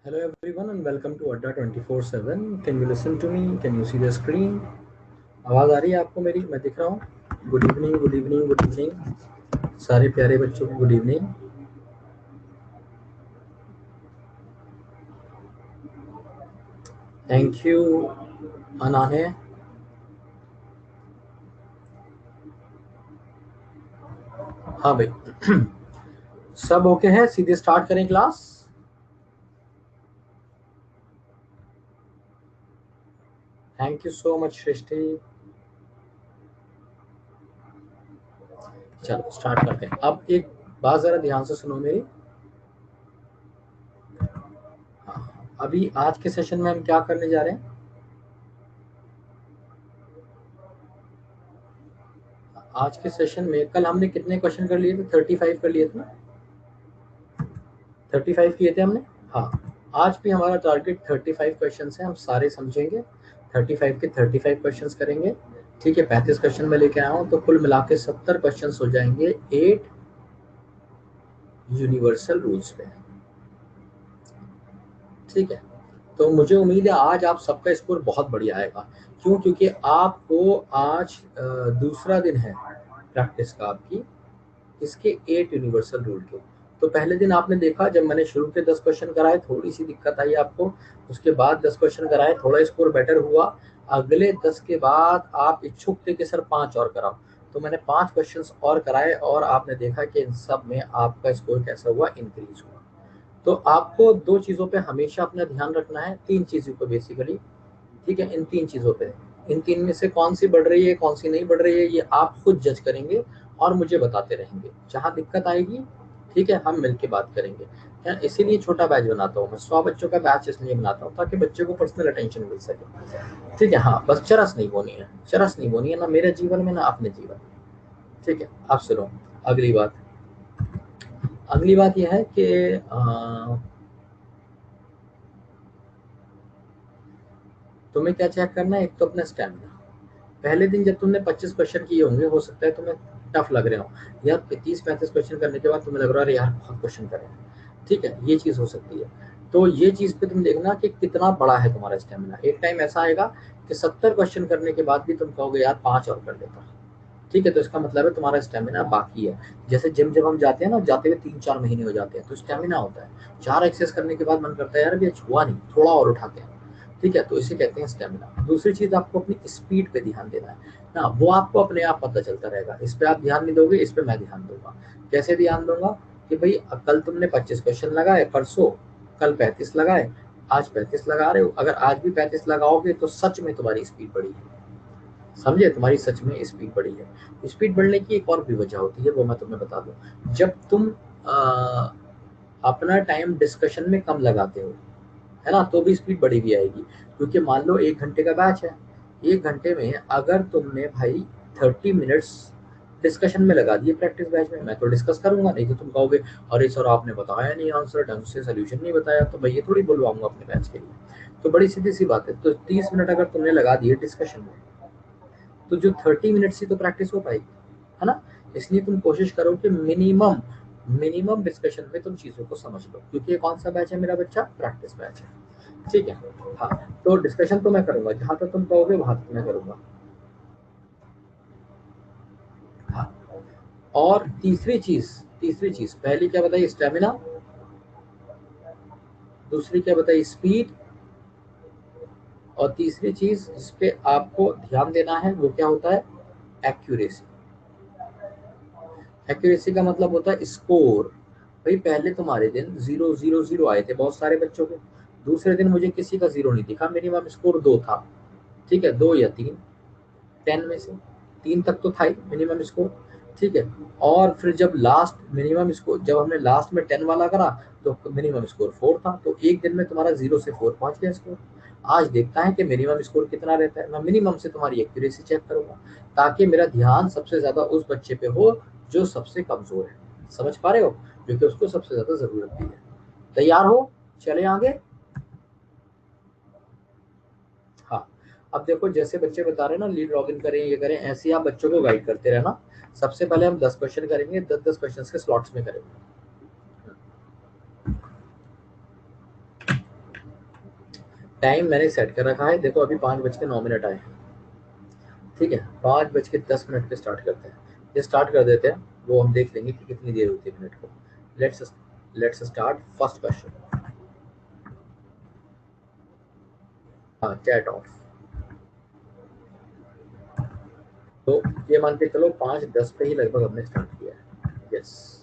Hello everyone and welcome to Adda 24/7. Can you listen to me? Can you see the screen? आवाज़ आ रही है आपको मेरी? मैं दिख रहा हूँ? Good evening, good evening, good evening सारे प्यारे बच्चों को good evening. Thank you Anahe. हाँ भाई सब ओके है, सीधे स्टार्ट करें क्लास। Thank you so much Srishti. चलो स्टार्ट करते हैं। अब एक बात ज़रा ध्यान से सुनो मेरी। हाँ, अभी आज के सेशन में हम क्या करने जा रहे हैं? आज के सेशन में कल हमने कितने क्वेश्चन कर लिए थे? 35 कर लिए थे ना? 35 किए थे हमने। हाँ, आज भी हमारा टारगेट 35 क्वेश्चन है, हम सारे समझेंगे। 35 के 35 क्वेश्चन करेंगे। ठीक है, 35 क्वेश्चन में लेके आया हूँ, तो कुल मिला के 70 क्वेश्चन हो जाएंगे 8 यूनिवर्सल रूल्स पे। ठीक है, तो मुझे उम्मीद है आज आप सबका स्कोर बहुत बढ़िया आएगा। क्यों? क्योंकि आपको आज दूसरा दिन है प्रैक्टिस का आपकी, इसके 8 यूनिवर्सल रूल के। तो पहले दिन आपने देखा जब मैंने शुरू के 10 क्वेश्चन कराए थोड़ी सी दिक्कत आई आपको, उसके बाद 10 क्वेश्चन कराए थोड़ा स्कोर बेटर हुआ। अगले 10 के बाद आप इच्छुक थे कि सर 5 और कराओ, तो मैंने 5 क्वेश्चन और कराए और आपने देखा कि इन सब में आपका स्कोर कैसा हुआ, इंक्रीज हुआ। तो आपको दो चीज़ों पे हमेशा अपना ध्यान रखना है, तीन चीज़ों पे बेसिकली। ठीक है, इन तीन चीज़ों पे, इन तीन में से कौन सी बढ़ रही है कौन सी नहीं बढ़ रही है ये आप खुद जज करेंगे और मुझे बताते रहेंगे। जहाँ दिक्कत आएगी, ठीक है, हम मिलके बात करेंगे। इसीलिए छोटा बैच बनाता हूँ मैं, 100 बच्चों का बैच इसलिए बनाता हूँ ताकि बच्चे को पर्सनल अटेंशन मिल सके। ठीक है, हाँ, बस चरस नहीं बोनी है, चरस नहीं बोनी है ना मेरे जीवन में ना अपने जीवन में। ठीक है, आप सुनो। अगली बात, अगली बात यह है कि तुम्हें क्या चेक करना है? एक तो अपना स्टैमिना। पहले दिन जब तुमने 25 क्वेश्चन किए होंगे, हो सकता है तुम्हें टफ लग रहे हो यार, 30-35 क्वेश्चन करने के बाद तुम्हें लग रहा है यार बहुत क्वेश्चन करें। ठीक है, ये चीज़ हो सकती है। तो ये चीज़ पे तुम देखना कि कितना बड़ा है तुम्हारा स्टेमिना। एक टाइम ऐसा आएगा कि 70 क्वेश्चन करने के बाद भी तुम कहोगे यार 5 और कर लेता। ठीक है, तो इसका मतलब है तुम्हारा स्टेमिना बाकी है। जैसे जिम जब हम जाते हैं ना, जाते हुए 3-4 महीने हो जाते हैं तो स्टेमिना होता है। 4 एक्सरसाइज करने के बाद मन करता है यार अभी छुआ नहीं, थोड़ा और उठाते हैं। ठीक है, तो इसे कहते हैं स्टेमिना। दूसरी चीज आपको अपनी स्पीड पे ध्यान देना है ना, वो आपको अपने आप पता चलता रहेगा। इस पे आप ध्यान नहीं दोगे, इस पे मैं ध्यान दूंगा। कैसे ध्यान दूंगा? कि भाई कल तुमने 25 क्वेश्चन लगाए, परसों कल 35 लगाए, आज 35 लगा रहे हो। अगर आज भी 35 लगाओगे तो सच में तुम्हारी स्पीड बढ़ी है। समझे, तुम्हारी सच में स्पीड बढ़ी है। स्पीड बढ़ने की एक और भी वजह होती है, वो मैं तुम्हें बता दूं। जब तुम अपना टाइम डिस्कशन में कम लगाते हो, है ना, तो भी स्पीड बढ़ी भी आएगी। क्योंकि मान लो 1 घंटे का बैच है, 1 घंटे में अगर तुमने भाई 30 मिनट्स डिस्कशन में लगा दिए प्रैक्टिस बैच में, मैं तो डिस्कस करूंगा, नहीं तो तुम कहोगे अरे सर आपने बताया नहीं आंसर, ढंग से सोल्यूशन नहीं बताया, तो मैं ये थोड़ी बुलवाऊंगा अपने बैच के लिए। तो बड़ी सीधी सी बात है, तो 30 मिनट अगर तुमने लगा दिए डिस्कशन में, तो जो 30 मिनट्स की तो प्रैक्टिस हो पाएगी, है ना। इसलिए तुम कोशिश करो कि मिनिमम मिनिमम डिस्कशन में तुम चीज़ों को समझ लो, क्योंकि ये कौन सा बैच है मेरा बच्चा? प्रैक्टिस बैच है। ठीक है, हाँ, तो डिस्कशन तो मैं करूंगा, जहां तक तुम कहोगे वहां तक मैं करूंगा। हाँ, और तीसरी चीज पहली क्या बताई? स्टेमिना। दूसरी क्या बताई? स्पीड। और तीसरी चीज जिसपे आपको ध्यान देना है वो क्या होता है? एक्यूरेसी। एक्यूरेसी का मतलब होता है स्कोर। भाई पहले तुम्हारे दिन 0 0 0 आए थे बहुत सारे बच्चों के, दूसरे दिन मुझे किसी का 0 नहीं दिखा, मिनिमम स्कोर 2 था। ठीक है, 2 या 3, 10 में से 3 तक तो था ही मिनिमम स्कोर। ठीक है, और फिर जब लास्ट मिनिमम स्कोर, जब हमने लास्ट में 10 वाला करा तो मिनिमम स्कोर 4 था। तो एक दिन में तुम्हारा 0 से 4 पहुंच गया स्कोर। आज देखता है कि मिनिमम स्कोर कितना रहता है, मैं मिनिमम से तुम्हारी एक्यूरेसी चेक करूंगा, ताकि मेरा ध्यान सबसे ज्यादा उस बच्चे पे हो जो सबसे कमजोर है। समझ पा रहे हो? जो कि उसको सबसे ज्यादा जरूरत भी है। तैयार हो? चले आगे। हाँ, अब देखो जैसे बच्चे बता रहे हैं ना, लीड लॉगिन करें, ये करें, ऐसे ही आप बच्चों को गाइड करते रहना। सबसे पहले हम 10 क्वेश्चन करेंगे, 10-10 क्वेश्चन के स्लॉट्स में करेंगे। टाइम मैंने सेट कर रखा है, देखो अभी 5:09 आए हैं, ठीक है। 5:10 पे स्टार्ट करते हैं, ये स्टार्ट कर देते हैं, वो हम देख लेंगे कि कितनी देर होती है मिनट को। Let's let's start first question. हाँ, चैट ऑफ। तो ये मान के चलो 5:10 पे ही लगभग हमने स्टार्ट किया है। यस।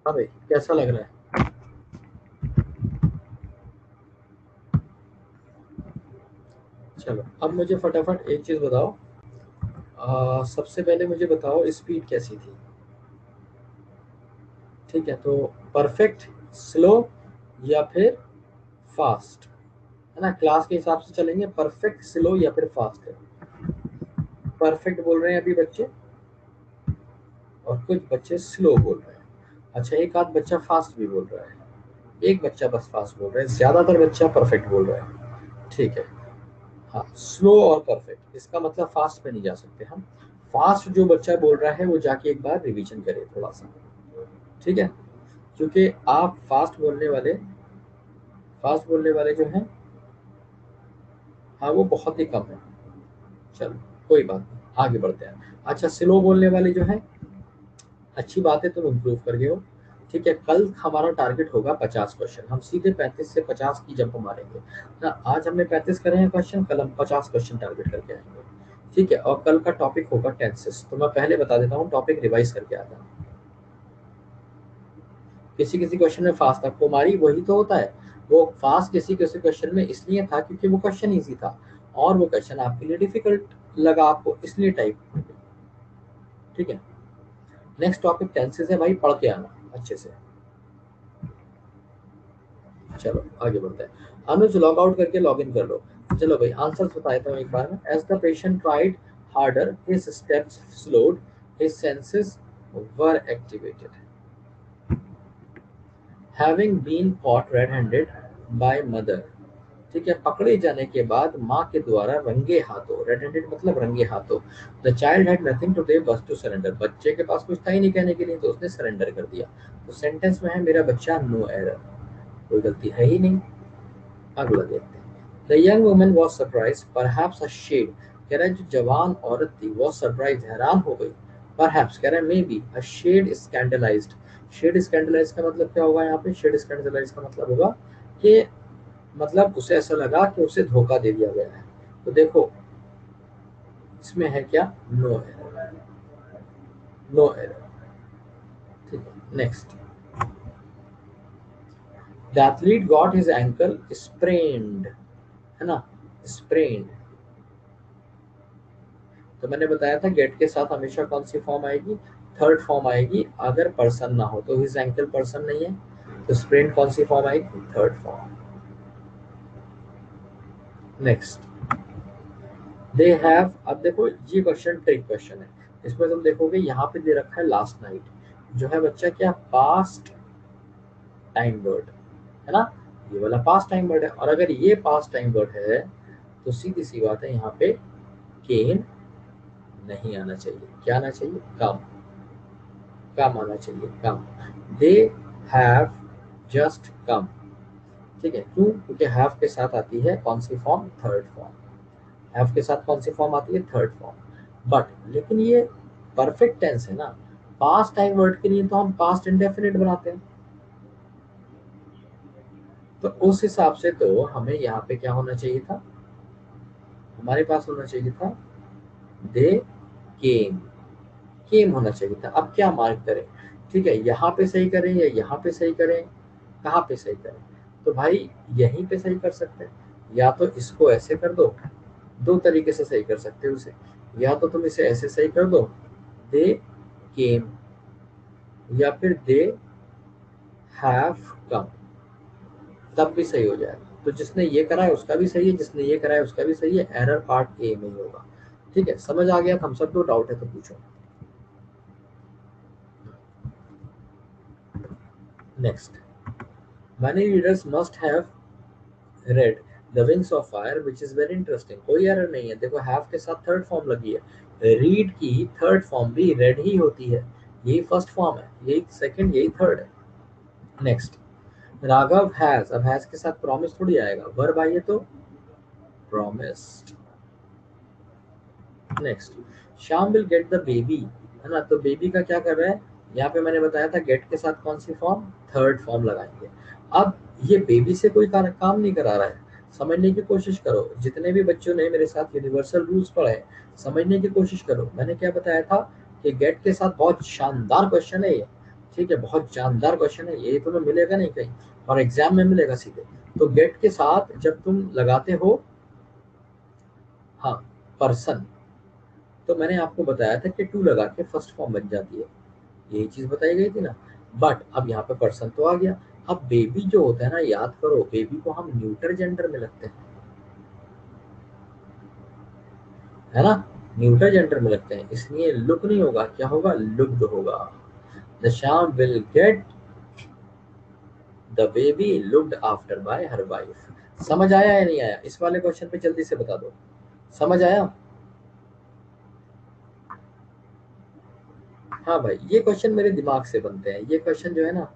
हाँ भाई, कैसा लग रहा है? चलो अब मुझे फटाफट एक चीज बताओ। सबसे पहले मुझे बताओ स्पीड कैसी थी। ठीक है, तो परफेक्ट, स्लो, या फिर फास्ट, है ना। क्लास के हिसाब से चलेंगे, परफेक्ट, स्लो या फिर फास्ट है। परफेक्ट बोल रहे हैं अभी बच्चे, और कुछ बच्चे स्लो बोल रहे हैं। अच्छा, एक आध बच्चा फास्ट भी बोल रहा है, एक बच्चा बस फास्ट बोल रहा है, ज्यादातर बच्चा परफेक्ट बोल रहा है। ठीक है। हाँ, स्लो और परफेक्ट, इसका मतलब फास्ट पे नहीं जा सकते हम। फास्ट जो बच्चा बोल रहा है वो जाके एक बार रिवीजन करे थोड़ा सा, ठीक है, क्योंकि आप फास्ट बोलने वाले जो हैं, हाँ वो बहुत ही कम है। चलो कोई बात नहीं, आगे बढ़ते हैं। अच्छा, स्लो बोलने वाले जो हैं, अच्छी बात है, तुम इम्प्रूव कर गए हो, ठीक है। कल हमारा टारगेट होगा 50 क्वेश्चन, हम सीधे 35 से 50 की जंप मारेंगे ना। आज हमने 35 करे हैं क्वेश्चन, कल हम 50 क्वेश्चन टारगेट करके आएंगे, ठीक है। और कल का टॉपिक होगा टेंसेस। तो मैं पहले बता देता हूँ, टॉपिक रिवाइज करके आता हूँ। किसी किसी क्वेश्चन में फास्ट था, कुमारी वही तो होता है, वो फास्ट किसी किसी क्वेश्चन में इसलिए था क्योंकि वो क्वेश्चन इजी था, और वो क्वेश्चन आपके लिए डिफिकल्ट लगा आपको, इसलिए टाइप, ठीक है। नेक्स्ट टॉपिक टेंसेस है भाई, पढ़ के आना अच्छे से। चलो आगे बढ़ते हैं। अनुज लॉग आउट करके लॉग इन कर लो। चलो भाई आंसर बता देता हूँ एक बार में। As the patient tried harder his steps slowed, his senses were activated. Having been caught red handed by mother, ठीक है, पकड़े जाने के बाद माँ के द्वारा रंगे हाथों, रेड हैंडेड मतलब रंगे हाथों। The child had nothing to do but to surrender, बच्चे के पास कुछ था ही नहीं कहने के लिए, तो उसने सरेंडर कर दिया। तो सेंटेंस में है मेरा बच्चा नो एरर, कोई गलती है ही नहीं। अगला देखते हैं। The young woman was surprise perhaps a shade, कह रहा है जो जवान औरत थी वो सरप्राइज हैरान हो गई, परहैप्स कह रहा है maybe, a shed scandalized. Shed scandalize का मतलब क्या होगा यहाँ पे? शेड स्कैंडलाइज का मतलब होगा कि मतलब उसे ऐसा लगा कि उसे धोखा दे दिया गया है। तो देखो इसमें है क्या? नो एरर, नो एरर, ठीक है। Next, the athlete got his ankle sprained, है ना, स्प्रेन्ड। तो मैंने बताया था गेट के साथ हमेशा कौन सी फॉर्म आएगी? थर्ड फॉर्म आएगी, अगर पर्सन ना हो। तो हिज एंकल पर्सन नहीं है, तो स्प्रेन्ड कौन सी फॉर्म आएगी? Third form. Next, they have, अब देखो ये क्वेश्चन ट्रिक क्वेश्चन है, इसमें तुम देखोगे यहाँ पे दे रखा है लास्ट नाइट, जो है बच्चा क्या? पास्ट टाइम वर्ड, है ना, ये वाला पास्ट टाइम वर्ड है। और अगर ये पास्ट टाइम वर्ड है तो सीधी सी बात है यहाँ पे केन नहीं आना चाहिए। क्या आना चाहिए? कम, कम आना चाहिए, कम। दे हैव जस्ट कम, ठीक है। क्यों? क्योंकि हैव के साथ आती है कौन सी फॉर्म? Third form. हैव के साथ कौन सी फॉर्म आती है? Third form. बट लेकिन ये परफेक्ट टेंस है ना, पास्ट टाइम वर्ड के लिए तो हम पास्ट इंडेफिनिट बनाते हैं, तो उस हिसाब से तो हमें यहाँ पे क्या होना चाहिए था? हमारे पास होना चाहिए था दे केम, केम होना चाहिए था। अब क्या मार्क करें? ठीक है, यहाँ पे सही करें या यहाँ पे सही करें, कहाँ पे सही करें? तो भाई यहीं पे सही कर सकते हैं, या तो इसको ऐसे कर दो, दो तरीके से सही कर सकते हो उसे, या तो तुम इसे ऐसे सही कर दो, दे केम, या फिर दे हैव कम, तब भी सही हो जाएगा। तो जिसने ये करा है उसका भी सही है, जिसने ये करा है उसका भी सही है, एरर पार्ट ए में ही होगा। ठीक है, समझ आ गया? हम सबको डाउट है तो पूछो। Next, many readers must have read the wings of fire which is very interesting. कोई एरर नहीं है, देखो हैव के साथ थर्ड फॉर्म लगी है, रीड की थर्ड फॉर्म भी रेड ही होती है, यही फर्स्ट फॉर्म है, यही सेकंड, यही थर्ड है। नेक्स्ट, राघव हैज, अब हैज के साथ प्रॉमिस थोड़ी आएगा, वर्ब आइए तो promised. Next, Shyam will get the baby, है ना, तो बेबी का क्या कर रहा है? यहाँ पे मैंने बताया था गेट के साथ कौन सी फॉर्म? थर्ड फॉर्म लगाएंगे। अब ये बेबी से कोई काम नहीं करा रहा है, समझने की कोशिश करो। जितने भी बच्चों ने मेरे साथ यूनिवर्सल रूल्स पढ़े, समझने की कोशिश करो। मैंने क्या बताया था कि गेट के साथ बहुत शानदार क्वेश्चन है ये, ठीक है, बहुत शानदार क्वेश्चन है ये, तुम्हें मिलेगा नहीं कहीं, और एग्जाम में मिलेगा सीधे। तो गेट के साथ जब तुम लगाते हो, हाँ, पर्सन, तो मैंने आपको बताया था कि टू लगा के फर्स्ट फॉर्म बन जाती है, यही चीज बताई गई थी ना। बट अब यहाँ पे पर्सन तो आ गया। अब बेबी जो होता है ना, याद करो, बेबी को हम न्यूटर जेंडर में लगते हैं, है ना, न्यूटर जेंडर में लगते हैं, इसलिए लुक नहीं होगा, क्या होगा? लुक्ड होगा। The Shyam will get the baby looked after bye her wife. समझ आया या नहीं आया? इस वाले क्वेश्चन पे जल्दी से बता दो, समझ आया? हाँ भाई, ये क्वेश्चन मेरे दिमाग से बनते हैं, ये क्वेश्चन जो है ना,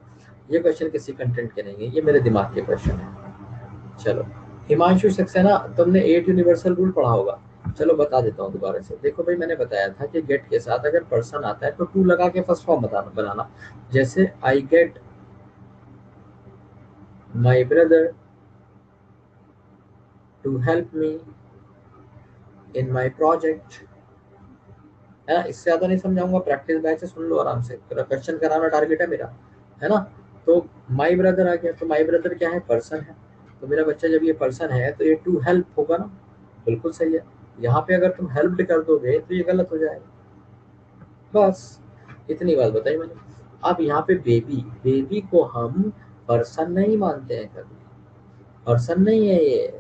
ये क्वेश्चन किसी कंटेंट के नहीं है, ये मेरे दिमाग के क्वेश्चन है। चलो हिमांशु सक्सेना, तुमने 8 यूनिवर्सल रूल पढ़ा होगा, चलो बता देता हूँ दोबारा से। देखो भाई, मैंने बताया था कि गेट के साथ अगर पर्सन आता है तो टू लगा के फर्स्ट फॉर्म बनाना। जैसे I get my brother to help me in my project, है ना। इससे ज्यादा नहीं समझाऊंगा, प्रैक्टिस बैच से सुन लो आराम से, क्वेश्चन कराना टारगेट है मेरा, है ना। तो माई ब्रदर आ गया, तो माई ब्रदर क्या है? पर्सन है। तो मेरा बच्चा जब ये पर्सन है तो ये टू हेल्प होगा ना, बिल्कुल सही है। यहाँ पे अगर तुम हेल्प कर दोगे तो ये गलत हो जाएगा। बस इतनी बात बताई मैंने। अब यहाँ पे बेबी, बेबी को हम पर्सन नहीं मानते हैं कभी, पर्सन नहीं है ये,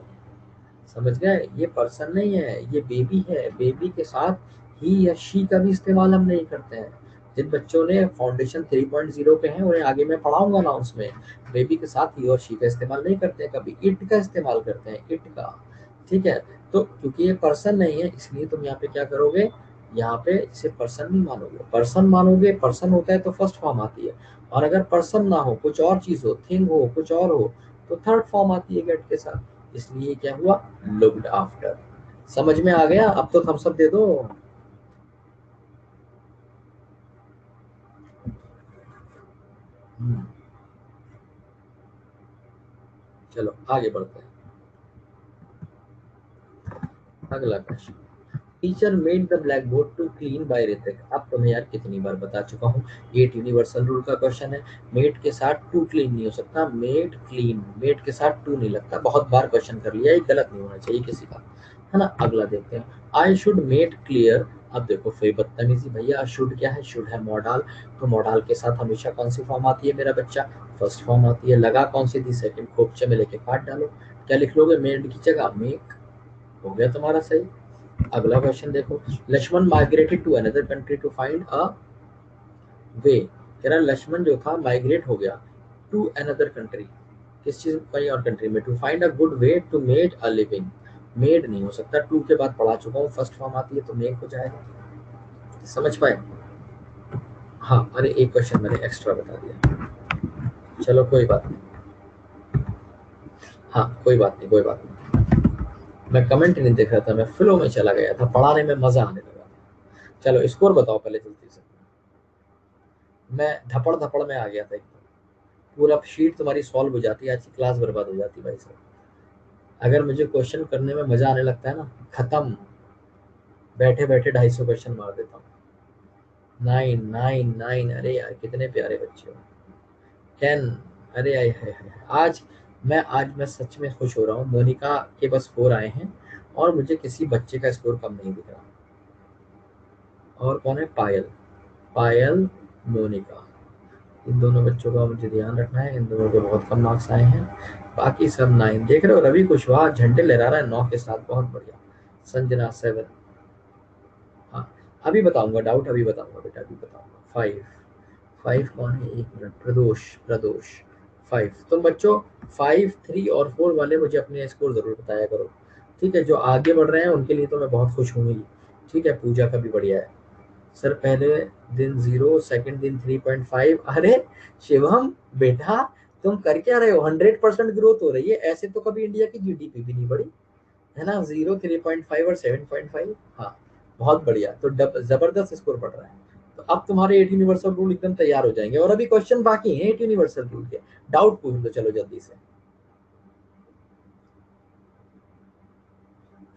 समझ गए? ये पर्सन नहीं है, ये बेबी है। बेबी के साथ ही या शी का भी इस्तेमाल हम नहीं करते हैं। जिन बच्चों ने फाउंडेशन 3.0 पे हैं उन्हें आगे मैं पढ़ाऊंगा ना, उसमें बेबी के साथ ही और शी का इस्तेमाल नहीं करते हैं कभी, इट का इस्तेमाल करते हैं, इट का। ठीक है। तो क्योंकि ये पर्सन नहीं है इसलिए तुम यहाँ पे क्या करोगे, यहाँ पे इसे पर्सन नहीं मानोगे। पर्सन मानोगे, पर्सन होता है तो फर्स्ट फॉर्म आती है, और अगर पर्सन ना हो, कुछ और चीज हो, थिंग हो, कुछ और हो, तो थर्ड फॉर्म आती है गेट के साथ। इसलिए क्या हुआ? Looked after. समझ में आ गया? अब तो थम्स अप दे दो। हम्म, चलो आगे बढ़ते हैं। अगला question, teacher made the black board to clean by Hrithik. अब तो मैं यार कितनी बार बता चुका हूँ, ये यूनिवर्सल रूल का क्वेश्चन है। मेड के साथ टू क्लीन नहीं हो सकता, मेड क्लीन, मेड के साथ टू नहीं लगता। बहुत बार क्वेश्चन कर लिया, ये गलत नहीं होना चाहिए किसी का, है ना। अगला देखते हैं, आई शुड मेड क्लियर। अब देखो फिर बदतमीजी भैया, शुड क्या है? शुड है मॉडल, तो मॉडल के साथ हमेशा कौन सी फॉर्म आती है मेरा बच्चा? फर्स्ट फॉर्म आती है। लगा कौन सी थी? सेकंड। खोपचे में लेके काट डालो। क्या लिख लोगे? मेड की जगह मेक। हो गया तुम्हारा सही। अगला क्वेश्चन देखो, Lakshman migrated to another country to find a way. कह रहा लक्ष्मण जो था माइग्रेट हो गया टू अनदर कंट्री, किस चीज, कहीं और कंट्री में, to find a good way to made a living. Made नहीं हो सकता, टू के बाद पढ़ा चुका हूँ, फर्स्ट फॉर्म आती है तो मेक हो जाएगा। समझ पाए? हाँ, अरे एक क्वेश्चन मैंने एक्स्ट्रा बता दिया, चलो कोई बात नहीं। हाँ कोई बात नहीं, कोई बात नहीं। मैं कमेंट नहीं देख रहा था, मैं फ्लो में चला गया था, पढ़ाने में मजा आने लगा। चलो स्कोर बताओ पहले जल्दी से। मैं धपड़ धपड़ में आ गया था एकदम, पूरा शीट तुम्हारी सॉल्व हो जाती है, आज की क्लास बर्बाद हो जाती भाई साहब। अगर मुझे क्वेश्चन करने में मजा आने लगता है ना, खत्म, बैठे बैठे 250 क्वेश्चन मार देता हूँ। 9 9 9, अरे यार कितने प्यारे बच्चे हो। 10, अरे आए हाय हाय। आज मैं सच में खुश हो रहा हूँ, मोनिका के बस 4 आए हैं और मुझे किसी बच्चे का स्कोर कम नहीं दिख रहा। और कौन है? पायल, पायल, मोनिका, इन दोनों बच्चों का मुझे ध्यान रखना है, इन दोनों के बहुत कम मार्क्स आए हैं। बाकी सब 9। देख रहे हो रवि कुशवाहा झंडे लहरा रहा है 9 के साथ, बहुत बढ़िया। संजना 7। हाँ अभी बताऊंगा, डाउट अभी बताऊंगा बेटा, अभी बताऊंगा। 5, 5 कौन है? एक मिनट, प्रदोष, प्रदोष 5। तुम बच्चों 5, 3 और 4 वाले मुझे अपने स्कोर जरूर बताया करो, ठीक है। जो आगे बढ़ रहे हैं उनके लिए तो मैं बहुत खुश हूँ ही, ठीक है। पूजा का भी बढ़िया है सर, पहले दिन 0, सेकंड दिन 3.5। अरे शिवम बेटा, तुम कर क्या रहे हो? 100% ग्रोथ हो रही है, ऐसे तो कभी इंडिया की जीडीपी भी नहीं बढ़ी, है ना। 0, 3.5 और 7.5। हाँ बहुत बढ़िया, तो जबरदस्त स्कोर बढ़ रहा है। तो अब तुम्हारे 8 यूनिवर्सल रूल एकदम तैयार हो जाएंगे, और अभी क्वेश्चन बाकी हैं 8 यूनिवर्सल रूल के। डाउट पूछ लो चलो जल्दी से।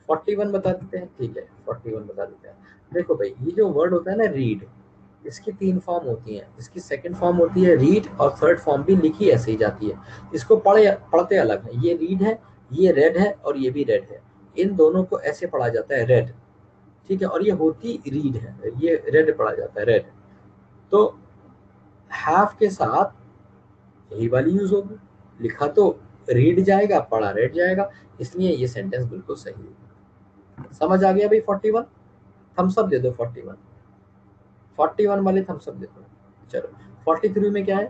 41 बता देते हैं, ठीक है 41 बता देते हैं। देखो भाई, ये जो वर्ड होता है ना रीड, इसकी 3 फॉर्म होती हैं। इसकी सेकंड फॉर्म होती है रीड, और थर्ड फॉर्म भी लिखी ऐसे ही जाती है। इसको पढ़ते अलग है। ये रीड है, ये रेड है, और ये भी रेड है। इन दोनों को ऐसे पढ़ा जाता है रेड, ठीक है। और ये होती रीड है, ये रेड पढ़ा जाता है, रेड। तो हैव के साथ यही वाली यूज होगी, लिखा तो रीड जाएगा, पढ़ा रेड जाएगा, इसलिए ये सेंटेंस बिल्कुल सही है। समझ आ गया भाई? 41 थम्स अप दे दो, 41, 41 वाले थम्स अप दे दो। चलो 43 में क्या है?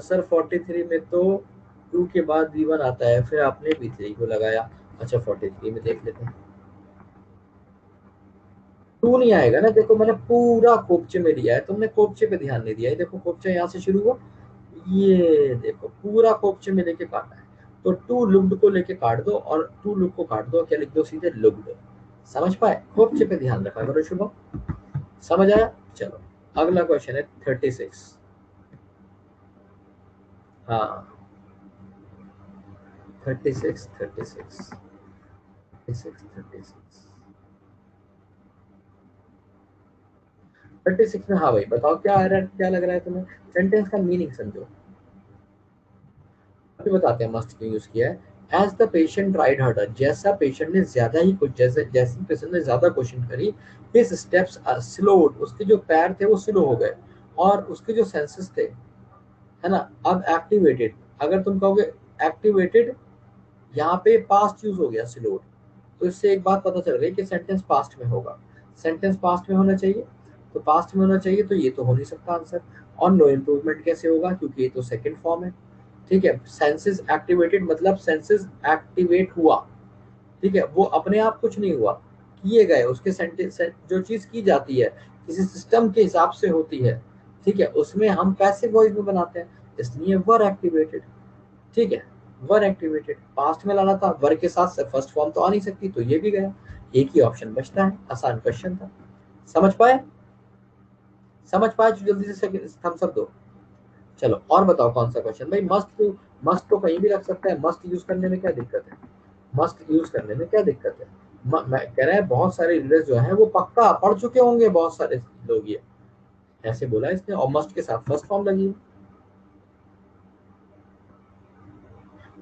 सर 43 में तो टू के बाद V1 आता है, फिर आपने V3 को लगाया। अच्छा 43 में देख लेते हैं। टू नहीं आएगा ना, देखो मैंने पूरा कोपचे में लिया है, तुमने कोपचे पे ध्यान नहीं दिया है। देखो कोपचा यहाँ से शुरू हुआ, ये देखो पूरा कोपचे में लेके काटना है। तो टू लुक्ड को लेके काट दो और टू लुक को काट दो, क्या लिख दो सीधे लुक्ड। समझ पाए? कोपचे पे ध्यान रखा करो शुभम। समझ आया? चलो अगला क्वेश्चन है 36। हाँ 36 36 36 36 36 में। हाँ भाई बताओ क्या आ रहा है, क्या लग रहा है तुम्हें? सेंटेंस का मीनिंग समझो। अभी बताते हैं मस्ट क्यों यूज किया है। As the patient tried harder, जैसा पेशेंट ने ज्यादा ही कुछ, जैसे जैसे पेशेंट ने ज्यादा कोशिश करी, हिज स्टेप्स स्लोड, उसके जो पैर थे वो स्लो हो गए, और उसके जो सेंसेस थे, है ना, अब एक्टिवेटेड। अगर तुम कहोगे एक्टिवेटेड, यहाँ पे पास्ट यूज हो गया स्लोड, तो इससे एक बात पता चल गई कि सेंटेंस पास्ट में होगा। सेंटेंस पास्ट में होना चाहिए, तो पास्ट में होना चाहिए, तो ये तो हो नहीं सकता आंसर। और नो इम्प्रूवमेंट कैसे होगा, क्योंकि ये तो सेकंड फॉर्म है। ठीक है, सेंसेस एक्टिवेटेड मतलब सेंसेस एक्टिवेट हुआ। ठीक है, वो अपने आप कुछ नहीं हुआ, किए गए उसके सेंटेंस। जो चीज की जाती है किसी सिस्टम के हिसाब से होती है, ठीक है, उसमें हम पैसिव वॉइस में बनाते हैं, इसलिए वर एक्टिवेटेड। ठीक है, वर एक्टिवेटेड पास्ट में लाना था, वर के साथ फर्स्ट फॉर्म तो आ नहीं सकती, तो ये भी गया। एक ही ऑप्शन बचता है, आसान क्वेश्चन था। समझ पाए? समझ पाए तो जल्दी से थम्स अप दो। चलो और बताओ कौन सा क्वेश्चन भाई। मस्ट तो कहीं भी रख सकता है, मस्ट यूज करने में क्या दिक्कत है? मस्ट यूज करने में क्या दिक्कत है? मैं कह रहा है बहुत सारे रीडर्स जो हैं वो पक्का पढ़ चुके होंगे, बहुत सारे लोग ये ऐसे बोला इसने, और मस्ट के साथ फर्स्ट फॉर्म लगी है।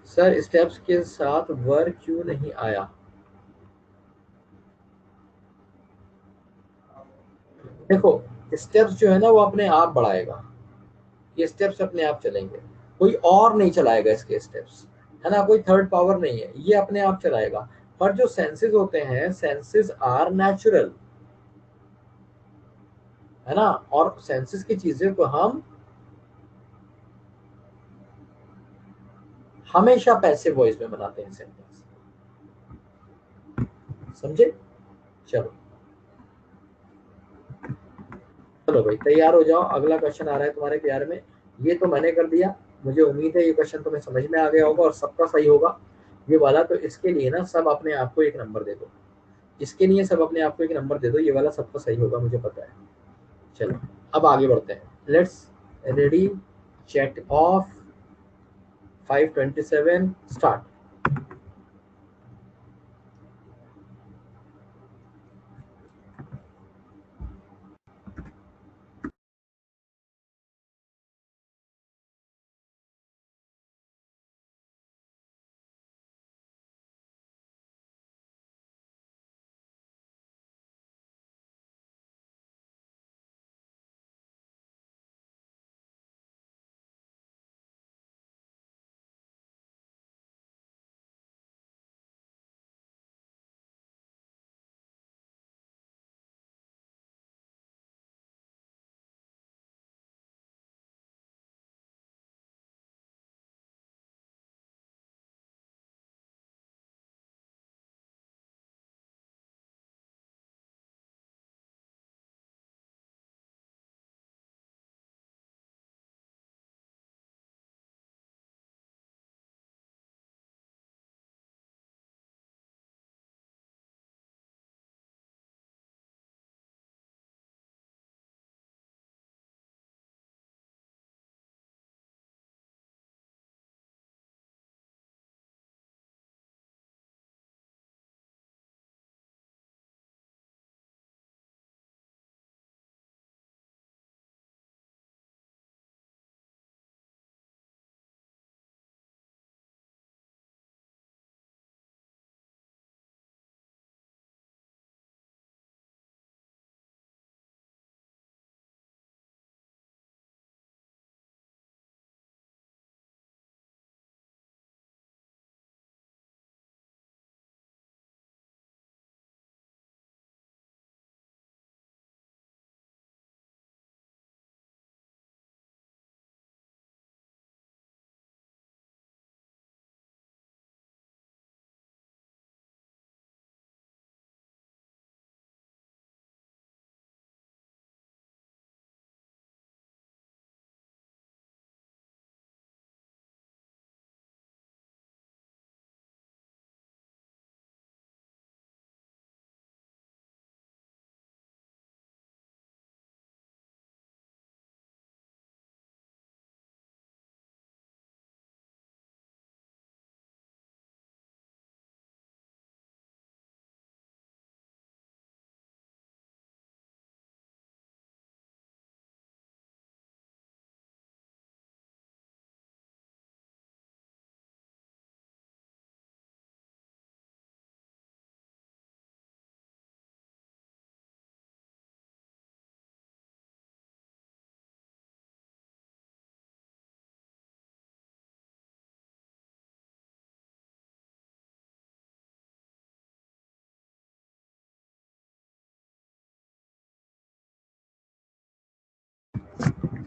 सर स्टेप्स के साथ वर क्यों नहीं आया? देखो स्टेप्स जो है ना वो अपने आप बढ़ाएगा, ये स्टेप्स अपने आप चलेंगे, कोई और नहीं चलाएगा इसके स्टेप्स, है ना, कोई थर्ड पावर नहीं है, ये अपने आप चलाएगा। पर जो सेंसेस होते हैं, सेंसेस आर नेचुरल, है ना, और सेंसेस की चीजें को हम हमेशा पैसिव वॉइस में बनाते हैं सेंटेंस। समझे? चलो चलो भाई तैयार हो जाओ, अगला क्वेश्चन आ रहा है तुम्हारे प्यार में। ये तो मैंने कर दिया, मुझे उम्मीद है ये क्वेश्चन तुम्हें समझ में आ गया होगा और सबका सही होगा ये वाला। तो इसके लिए ना सब अपने आप को एक नंबर दे दो, इसके लिए सब अपने आप को एक नंबर दे दो, ये वाला सबका सही होगा मुझे पता है। चलो अब आगे बढ़ते हैं, let's ready, chat off, 5:27 start.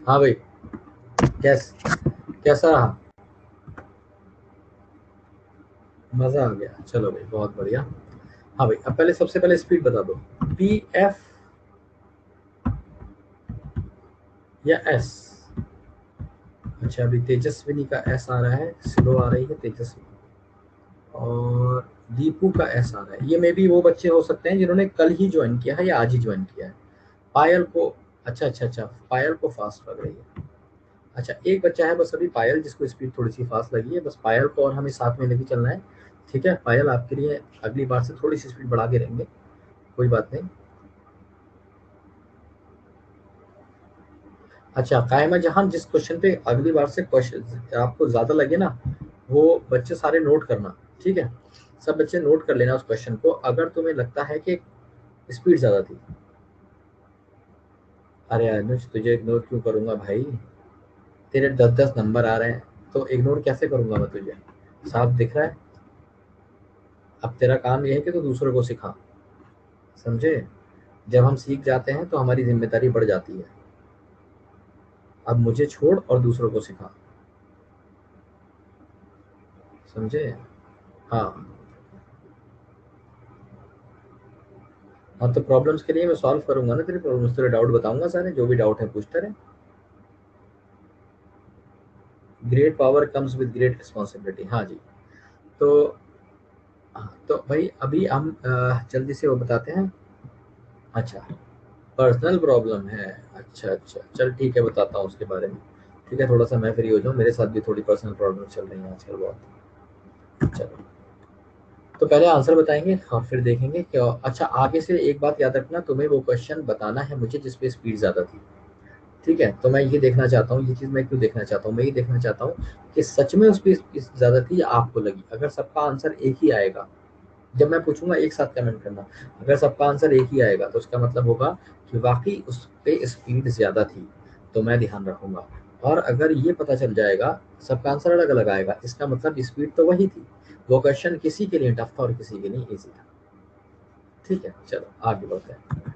हाँ भाई, कैसा रहा? मजा आ गया, चलो भाई बहुत बढ़िया। हाँ भाई, अब पहले सबसे पहले स्पीड बता दो, पी एफ या एस? अच्छा, अभी तेजस्विनी का एस आ रहा है, स्लो आ रही है तेजस्विनी, और दीपू का एस आ रहा है। ये मे भी वो बच्चे हो सकते हैं जिन्होंने कल ही ज्वाइन किया है या आज ही ज्वाइन किया है। पायल को, अच्छा अच्छा अच्छा, पायल को फास्ट लग रही है। अच्छा, एक बच्चा है बस अभी, पायल, जिसको स्पीड थोड़ी सी फास्ट लगी है। बस पायल को और हमें साथ में लेके चलना है। ठीक है पायल, आपके लिए अगली बार से थोड़ी सी स्पीड बढ़ा के रहेंगे, कोई बात नहीं। अच्छा कायमा जहान, जिस क्वेश्चन पे अगली बार से क्वेश्चन आपको ज्यादा लगे ना, वो बच्चे सारे नोट करना। ठीक है, सब बच्चे नोट कर लेना उस क्वेश्चन को, अगर तुम्हें लगता है कि स्पीड ज्यादा थी। अरे अनुज, तुझे इग्नोर क्यों करूंगा भाई? तेरे 10-10 नंबर आ रहे हैं, तो इग्नोर कैसे करूंगा मैं तुझे? साफ दिख रहा है। अब तेरा काम यह है कि तू दूसरों को सिखा, समझे? जब हम सीख जाते हैं तो हमारी जिम्मेदारी बढ़ जाती है। अब मुझे छोड़ और दूसरों को सिखा, समझे? हाँ। हाँ, तो प्रॉब्लम्स के लिए मैं सॉल्व करूंगा ना तेरी प्रॉब्लम्स, तेरे डाउट बताऊंगा सारे, जो भी डाउट है पूछते रहे। Great power comes with great responsibility, हाँ जी। तो हाँ, तो भाई अभी हम जल्दी से वो बताते हैं। अच्छा, पर्सनल प्रॉब्लम है, अच्छा अच्छा, चल ठीक है, बताता हूँ उसके बारे में। ठीक है, थोड़ा सा मैं फ्री हो जाऊँ, मेरे साथ भी थोड़ी पर्सनल प्रॉब्लम चल रही है आजकल बहुत। चलो, तो पहले आंसर बताएंगे और फिर देखेंगे क्या। अच्छा, आगे से एक बात याद रखना, तुम्हें वो क्वेश्चन बताना है मुझे जिसपे स्पीड ज्यादा थी। ठीक है, तो मैं ये देखना चाहता हूँ, ये चीज मैं क्यों देखना चाहता हूँ, मैं ये देखना चाहता हूँ कि सच में उस पर ज्यादा थी या आपको लगी। अगर सबका आंसर एक ही आएगा, जब मैं पूछूंगा एक साथ कमेंट करना, अगर सबका आंसर एक ही आएगा तो उसका मतलब होगा कि वाकई उस पे स्पीड ज्यादा थी, तो मैं ध्यान रखूंगा। और अगर ये पता चल जाएगा सबका आंसर अलग अलग आएगा, इसका मतलब स्पीड तो वही थी, वो क्वेश्चन किसी के लिए टफ था और किसी के लिए इजी था। ठीक है, चलो आगे बढ़ते हैं।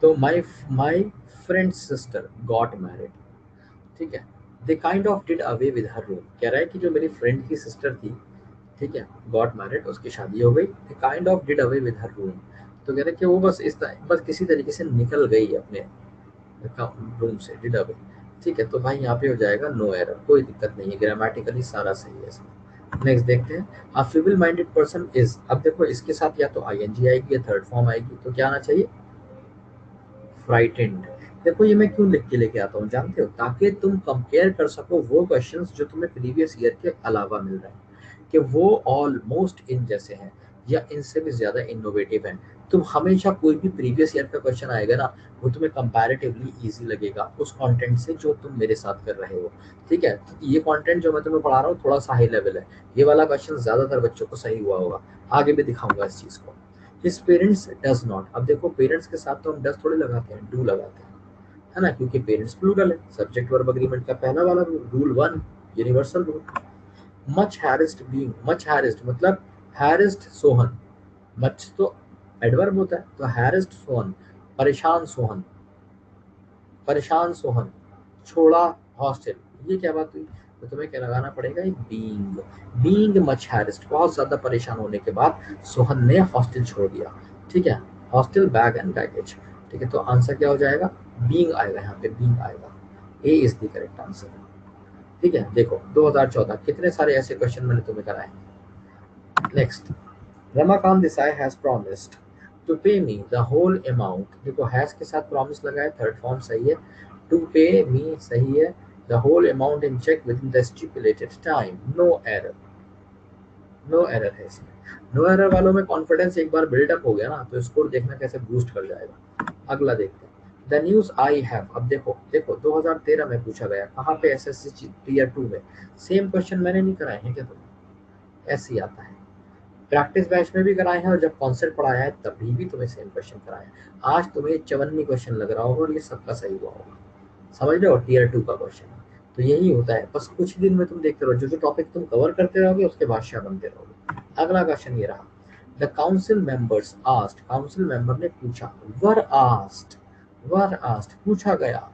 तो my my friend sister got married. ठीक है, they kind of did away with her room, कह रहा है कि जो मेरी फ्रेंड की सिस्टर थी, ठीक है, गॉट मैरिड, उसकी शादी हो गई, दे kind of did away with her room. तो कह रहे कि वो बस किसी तरीके से निकल गई अपने रूम से, डिड अवे। ठीक है, तो भाई यहाँ पे हो जाएगा नो एरर, कोई दिक्कत नहीं है, ग्रामेटिकली सारा सही है इसमें। नेक्स्ट देखते हैं, अ फीबल माइंडेड पर्सन इज, अब देखो इसके साथ या तो आईएनजी आएगी या थर्ड फॉर्म आएगी, तो क्या आना चाहिए? फ्राइटेंड। देखो ये मैं क्यों लिख के लेके आता हूँ जानते हो, ताकि तुम कंपेयर कर सको वो क्वेश्चंस जो तुम्हें प्रीवियस ईयर के अलावा मिल रहे हैं, कि वो ऑलमोस्ट इन जैसे हैं या इनसे भी ज्यादा इनोवेटिव हैं। तुम हमेशा कोई भी प्रीवियस ईयर का क्वेश्चन आएगा ना, वो तुम्हें कंपैरेटिवली इजी लगेगा उस कंटेंट से जो तुम मेरे साथ कर रहे हो। ठीक है, तो ये कंटेंट जो मैं तुम्हें पढ़ा रहा हूँ थोड़ा सा हाई लेवल है, ये वाला क्वेश्चन ज्यादातर बच्चों को सही हुआ होगा, आगे भी दिखाऊंगा इस चीज को। हिज पेरेंट्स डज नॉट, अब देखो पेरेंट्स के साथ तो हम डज थोड़े लगाते हैं, डू लगाते हैं, है ना, क्योंकि पेरेंट्स प्लूरल है, सब्जेक्ट वर्ब एग्रीमेंट का पहला वाला rule one, universal rule. Much harassed being, much harassed मतलब हैरिस्ड सोहन, मच तो एडवर्ब होता है, तो हैरिस्ड सोहन, परेशान सोहन, परेशान सोहन छोड़ा हॉस्टल, ये क्या बात हुई? तो तुम्हें क्या लगाना पड़ेगा, एक बीइंग, बीइंग मच हैरिस्ड, बहुत ज्यादा परेशान होने के बाद सोहन ने हॉस्टल छोड़ दिया। ठीक है, हॉस्टल बैग एंड बैगेज। ठीक है, तो आंसर क्या हो जाएगा? बीइंग आएगा, यहाँ पे बीइंग आएगा, ए इज द करेक्ट आंसर। ठीक है, देखो 2014 कितने सारे ऐसे क्वेश्चन मैंने तुम्हें कराए। Next, Ramakant Desai has promised to pay me the whole amount, देखो हैज के साथ प्रॉमिस लगाए, थर्ड फॉर्म सही है, टू पे मी सही है, the whole amount in cheque within the stipulated time, no error, no error है इसमें। नो एरर वालों में कॉन्फिडेंस एक बार बिल्डअप हो गया ना, तो स्कोर देखना कैसे बूस्ट कर जाएगा। अगला देखते हैं, द न्यूज आई हैव, अब देखो देखो 2013 में पूछा गया, कहाँ पे? एसएससी टीयर 2 में। सेम क्वेश्चन मैंने नहीं कराए हैं क्या तुम्हें? ऐसे ही आता है, प्रैक्टिस बैच में भी कराए हैं और जब कॉन्सेप्ट पढ़ाया है तभी भी तुम्हें सेम क्वेश्चन कराए हैं। आज तुम्हें 54 क्वेश्चन लग रहा होगा और ये सबका सही हुआ होगा, समझ रहे हो, टीयर 2 का क्वेश्चन। तो यही होता है, बस कुछ दिन में तुम देखते रहो, जो जो टॉपिक तुम कवर करते रहोगे उसके भाष्य बनते रहोगे। अगला क्वेश्चन ये रहा, the council members asked, council member ने पूछा, वर आस्क्ड, वर आस्क्ड पूछा गया,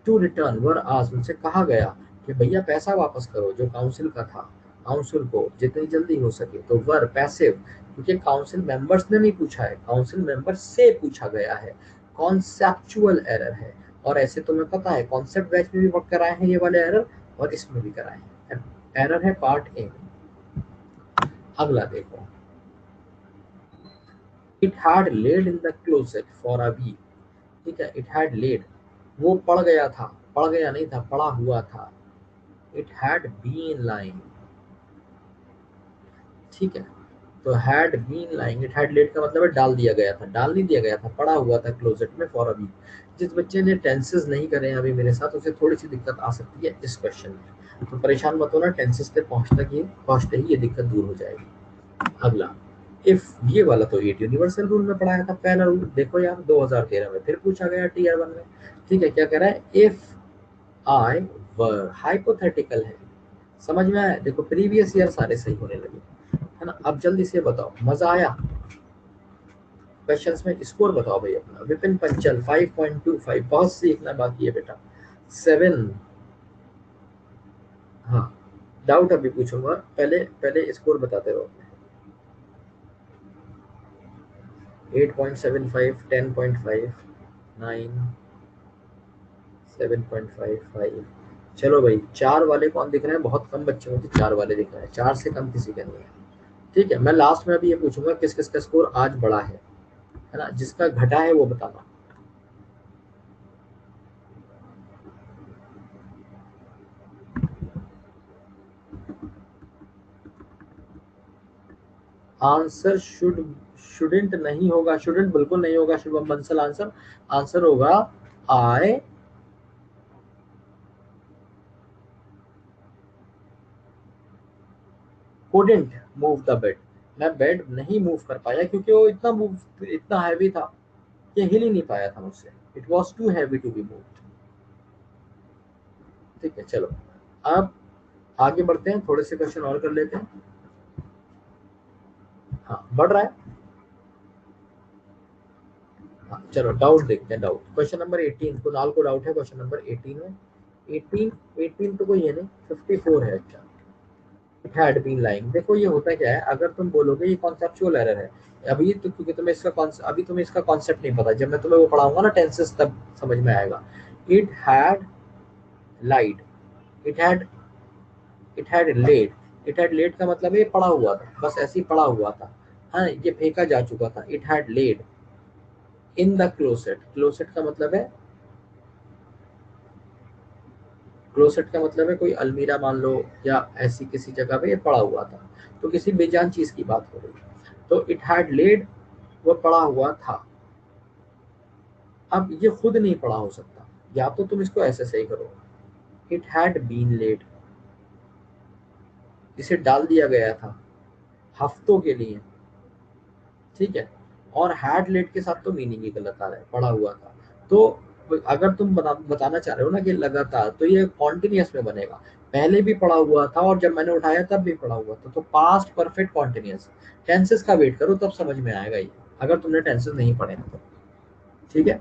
टू रिटर्न वर आज, उनसे कहा गया कि भैया पैसा वापस करो जो काउंसिल का था, काउंसिल को जितनी जल्दी हो सके। तो वर पैसिव, क्योंकि काउंसिल मेंबर्स ने नहीं पूछा है, काउंसिल मेंबर्स से पूछा गया है, कॉन्सेप्चुअल एरर है। और ऐसे तुम्हें पता है कॉन्सेप्ट बैच में भी वर्क कराए हैं ये वाले एरर, और इसमें भी कराए हैं। एरर है पार्ट ए। अगला देखो, it had laid in the closet for a week. ठीक है, इट हैड लेड, वो पड़ गया था, पड़ गया नहीं था, पड़ा हुआ था। It had been lying. ठीक है, तो had been lying, it had laid का मतलब है डाल दिया गया था, डाल नहीं दिया गया था, पड़ा हुआ था क्लोजेट में फॉर अ वीक। जिस बच्चे ने टेंसेस नहीं करे हैं अभी मेरे साथ, उसे थोड़ी सी दिक्कत आ सकती है इस क्वेश्चन में, तो परेशान मत होना, टेंसेस पे पहुंचते ही ये दिक्कत दूर हो जाएगी। अगला, इफ, ये वाला तो एट यूनिवर्सल रूल में पढ़ाया था, पहला रूल देखो यार 2013 में फिर पूछा गया टीयर 1 में। ठीक है, क्या कह रहा है, इफ आई वर, हाइपोथेटिकल है, समझ में आया। देखो प्रीवियस ईयर सारे सही होने लगे, है ना। अब जल्दी से बताओ, मजा आया क्वेश्चंस में? स्कोर बताओ भाई अपना। विपिन पंचल 5.25, बहुत सीखना बाकी है बेटा। 7, हाँ डाउट अभी पूछूंगा, पहले पहले स्कोर बताते रहो। 8.75, 10.5, 9, 7.55। चलो भाई, चार वाले कौन दिख रहे हैं? बहुत कम बच्चे मुझे चार वाले दिख रहे हैं, चार से कम किसी का नहीं है। ठीक है, मैं लास्ट में अभी ये पूछूंगा किस किस का स्कोर आज बढ़ा है ना, जिसका घटा है वो बताना। आंसर शुडेंट नहीं होगा, शुडेंट बिल्कुल नहीं होगा शुभम बंसल। आंसर आंसर होगा I couldn't move the bed. मैं बेड नहीं मूव कर पाया क्योंकि वो इतना हैवी था कि हिल ही नहीं पाया था मुझसे। It was too heavy to be moved. ठीक है, चलो अब आगे बढ़ते हैं, थोड़े से क्वेश्चन और कर लेते हैं। हाँ बढ़ रहा है। हाँ चलो डाउट देखते हैं। डाउट क्वेश्चन नंबर 18, कुणाल को डाउट है क्वेश्चन नंबर 18 में। 18 तो कोई है नहीं, 54 है। अच्छा, इट हैड बीन लाइंग। देखो ये होता क्या है, अगर तुम बोलोगे ये कॉन्सेप्चुअल एरर है, अभी तो क्योंकि अभी तुम्हें इसका कॉन्सेप्ट नहीं पता, जब मैं तुम्हें वो पढ़ाऊंगा ना टेंसेस तब समझ में आएगा। It had lied, it had it had laid. It had laid का मतलब है ये पड़ा हुआ था, बस ऐसे ही पड़ा हुआ था, हाँ ये फेंका जा चुका था। It had laid in the closet, closet का मतलब है, क्लोसेट का मतलब है कोई अलमीरा मान लो, या ऐसी किसी जगह पे ये पड़ा हुआ था, तो किसी बेजान चीज की बात हो रही है। तो इट हैड लेड, वो पड़ा हुआ था। अब ये खुद नहीं पड़ा हो सकता, या तो तुम इसको ऐसे सही करो, इट हैड बीन लेड, इसे डाल दिया गया था हफ्तों के लिए। ठीक है, और हैड लेड के साथ तो मीनिंग ही गलत आ रहा है, पड़ा हुआ था। तो अगर तुम बताना चाह रहे हो ना कि लगातार, तो ये कॉन्टिन्यूस में बनेगा, पहले भी पड़ा हुआ था और जब मैंने उठाया तब भी पड़ा हुआ था, तो पास्ट परफेक्ट कॉन्टिन्यूस। टेंसेस का वेट करो तब समझ में आएगा ये, अगर तुमने टेंसेस नहीं पढ़े हैं तो। ठीक है,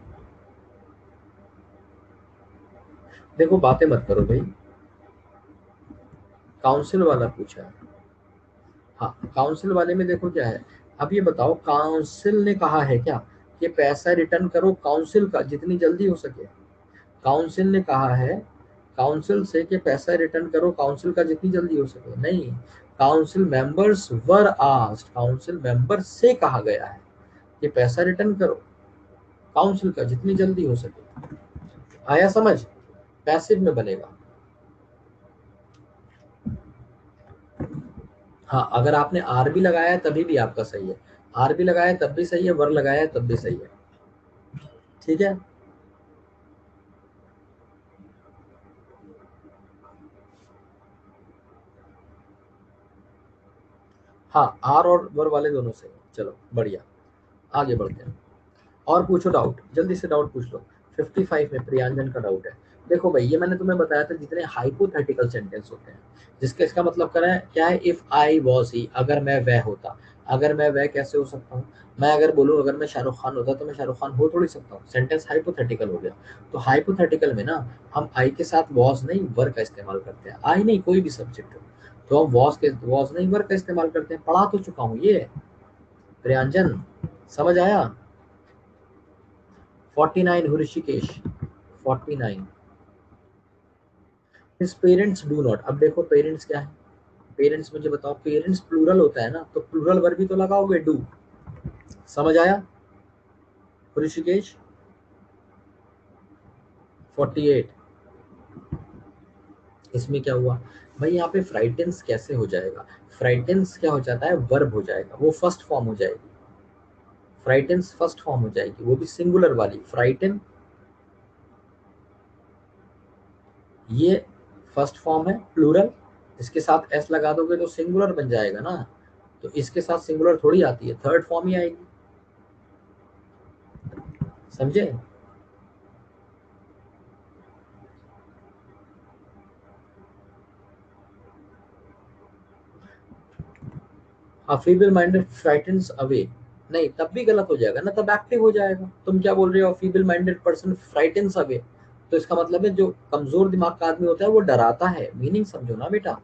देखो बातें मत करो भाई, काउंसिल वाला पूछा है। हाँ काउंसिल वाले में देखो क्या है, अब ये बताओ काउंसिल ने कहा है क्या कि पैसा रिटर्न करो काउंसिल का जितनी जल्दी हो सके। काउंसिल ने कहा है काउंसिल से कि पैसा रिटर्न करो काउंसिल का जितनी जल्दी हो सके, नहीं। Council members were asked, council member से कहा गया है कि पैसा रिटर्न करो काउंसिल का जितनी जल्दी हो सके। आया समझ? पैसिव में बनेगा। हाँ अगर आपने आर भी लगाया है तभी भी आपका सही है, आर भी लगाया है तब भी सही है, वर लगाया है तब भी सही है। ठीक है, हाँ आर और वर वाले दोनों सही है। चलो बढ़िया, आगे बढ़ते हैं। और पूछो डाउट, जल्दी से डाउट पूछ लो। 55 में प्रियांजन का डाउट है। देखो भाई ये मैंने तुम्हें बताया था जितने हाइपोथेटिकल सेंटेंस होते हैं, जिसके इसका मतलब करें क्या है, इफ आई वॉज ही, अगर मैं वह होता। अगर मैं वह कैसे हो सकता हूँ? मैं अगर बोलूँ अगर मैं शाहरुख खान होता तो मैं शाहरुख खान हो थोड़ी सकता हूँ। सेंटेंस हाइपोथेटिकल हो गया। तो हाइपोथेटिकल में ना हम आई के साथ वॉज नहीं वर का इस्तेमाल करते हैं। आई नहीं, कोई भी सब्जेक्ट हो तो हम वॉज नहीं वर का इस्तेमाल करते हैं। पढ़ा तो चुका हूँ ये प्रियांजन, समझ आया? 49 Rishikesh, 49 his parents do not. अब देखो पेरेंट्स क्या है, पेरेंट्स मुझे बताओ, पेरेंट्स प्लूरल होता है ना, तो प्लूरल वर्ब भी तो लगाओगे डू। समझ आया ऋषिकेश? 48 इसमें क्या हुआ भाई, यहाँ पे फ्राइटेंस कैसे हो जाएगा? फ्राइटेंस क्या हो जाता है, वर्ब हो जाएगा, वो फर्स्ट फॉर्म हो जाएगी। फ्राइटेंस फर्स्ट फॉर्म हो जाएगी, वो भी सिंगुलर वाली फ्राइटन, ये फर्स्ट फॉर्म है प्लूरल। इसके साथ एस लगा दोगे तो सिंगुलर बन जाएगा ना, तो इसके साथ सिंगुलर थोड़ी आती है, थर्ड फॉर्म ही आएगी। समझे? हाँ, फीबल माइंडेड फ्राइटन्स अवे, नहीं तब भी गलत हो जाएगा ना, तब एक्टिव हो जाएगा। तुम क्या बोल रहे हो, फीबल माइंडेड पर्सन फ्राइटन्स अवे, तो इसका मतलब है जो कमजोर दिमाग का आदमी होता है वो डराता है। मीनिंग समझो ना बेटा।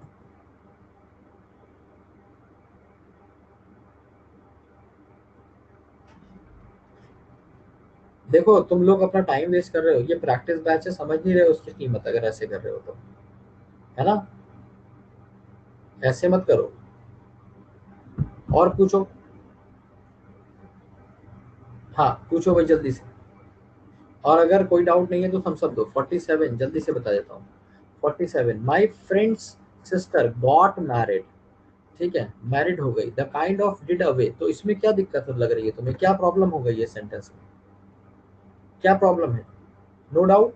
देखो तुम लोग अपना टाइम वेस्ट कर रहे हो, ये प्रैक्टिस बैच है, समझ नहीं रहे हो उसकी कीमत अगर ऐसे कर रहे हो तो, है ना? ऐसे मत करो। और पूछो। हाँ पूछो भाई जल्दी से। और अगर कोई डाउट नहीं है तो थम्स अप दो। 47 जल्दी से बता देता हूँ। 47 my friends sister got married, ठीक है, मैरिड हो गई, the kind of did away, तो इसमें क्या दिक्कत लग रही है तुम्हें, क्या प्रॉब्लम हो गई है सेंटेंस में, क्या प्रॉब्लम है? No doubt,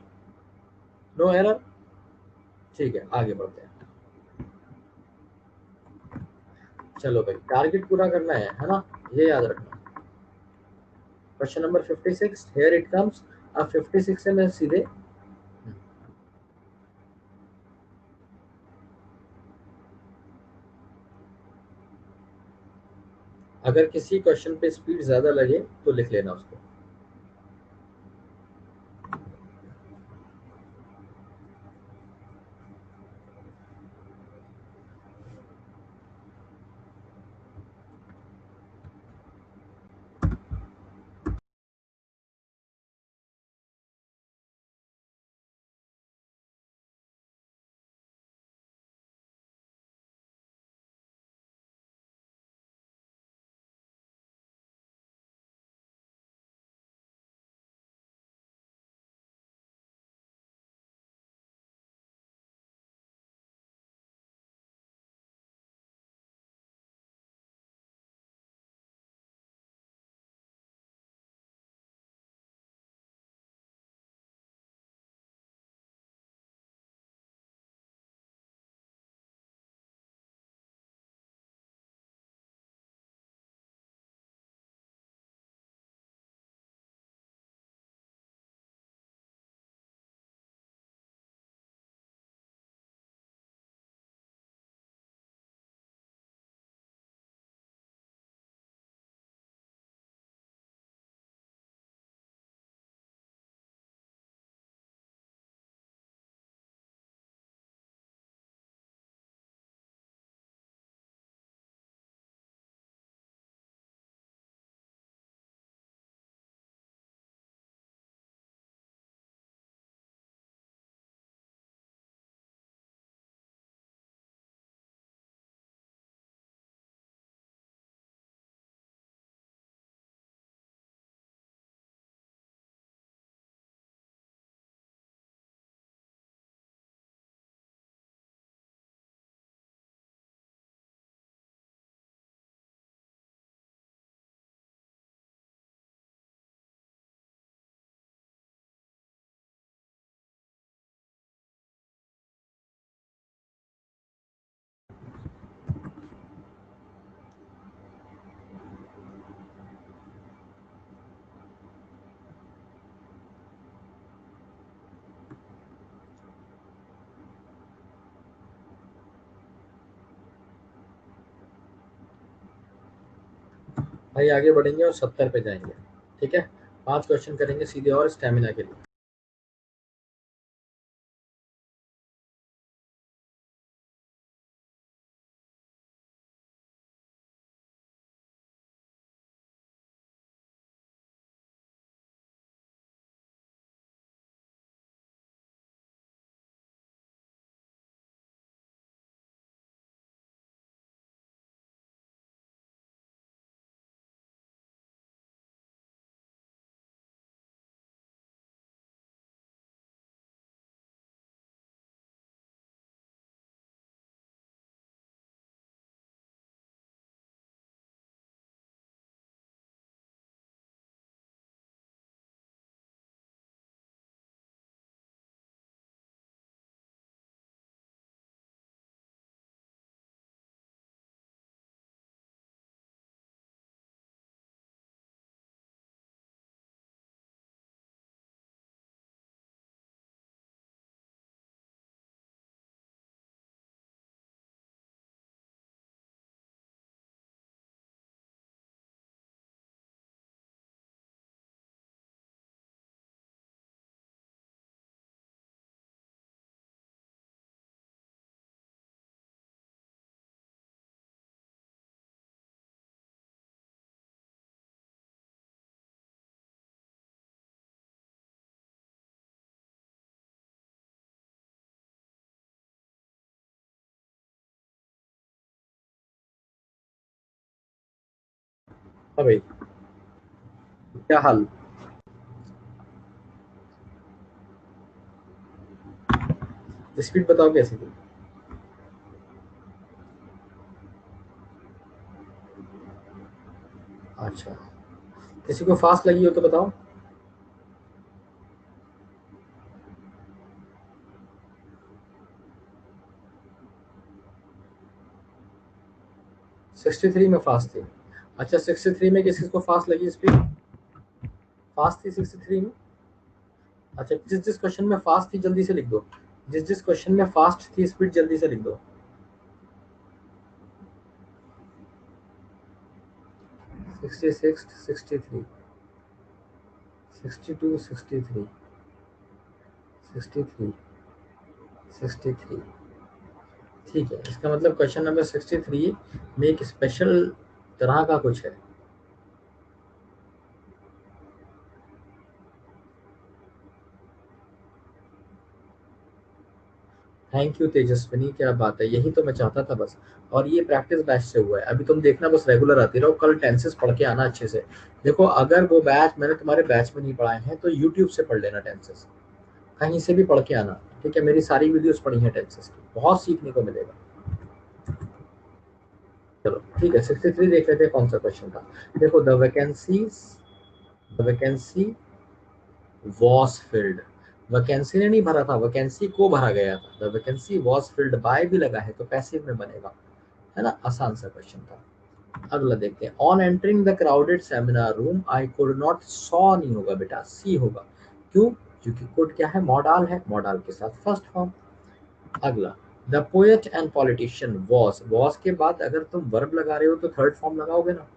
no error. ठीक है आगे बढ़ते हैं। चलो भाई टारगेट पूरा करना है ना, ये याद रखना। Question number 56 here it comes. अब 56 से मैं सीधे, अगर किसी क्वेश्चन पे स्पीड ज्यादा लगे तो लिख लेना उसको। भाई आगे बढ़ेंगे और 70 पे जाएंगे। ठीक है, 5 क्वेश्चन करेंगे सीधे और स्टेमिना के लिए। हाँ भाई, क्या हाल? स्पीड बताओ कैसी थी? अच्छा, किसी को फास्ट लगी हो तो बताओ। 63 में फास्ट थी। अच्छा, 63 में किसी को फास्ट लगी स्पीड? फास्ट थी 63 में। अच्छा, जिस जिस क्वेश्चन में फास्ट थी जल्दी से लिख दो। जिस जिस क्वेश्चन में फास्ट थी स्पीड जल्दी से लिख दो। 66, 63, 62, 63, 63, 63। ठीक है, इसका मतलब क्वेश्चन नंबर 63 में एक स्पेशल तरह का कुछ है। थैंक यू तेजस्विनी, क्या बात है, यही तो मैं चाहता था बस। और ये प्रैक्टिस बैच से हुआ है, अभी तुम देखना बस रेगुलर आती रहो, कल टेंसेस पढ़ के आना अच्छे से। देखो, अगर वो बैच मैंने तुम्हारे बैच में नहीं पढ़ाए हैं तो यूट्यूब से पढ़ लेना टेंसेस, कहीं से भी पढ़ के आना। ठीक है, मेरी सारी वीडियोस पढ़ी हैं टेंसेस की, बहुत सीखने को मिलेगा। चलो ठीक है, 63 देख लेते हैं कौन सा क्वेश्चन था। देखो, the vacancy was filled. Vacancy ने नहीं भरा था, वैकेंसी को भरा गया था। The vacancy was filled by भी लगा है तो पैसिव में बनेगा, है ना, आसान सा क्वेश्चन था। अगला देखते हैं। On entering the crowded seminar room I could not, saw नहीं होगा बेटा, सी होगा। क्यों? क्योंकि कुड क्या है, मॉडाल है, मॉडाल के साथ फर्स्ट फॉर्म। अगला, the poet and politician was के बाद अगर तुम वर्ब लगा रहे हो तो थर्ड फॉर्म लगाओगे ना,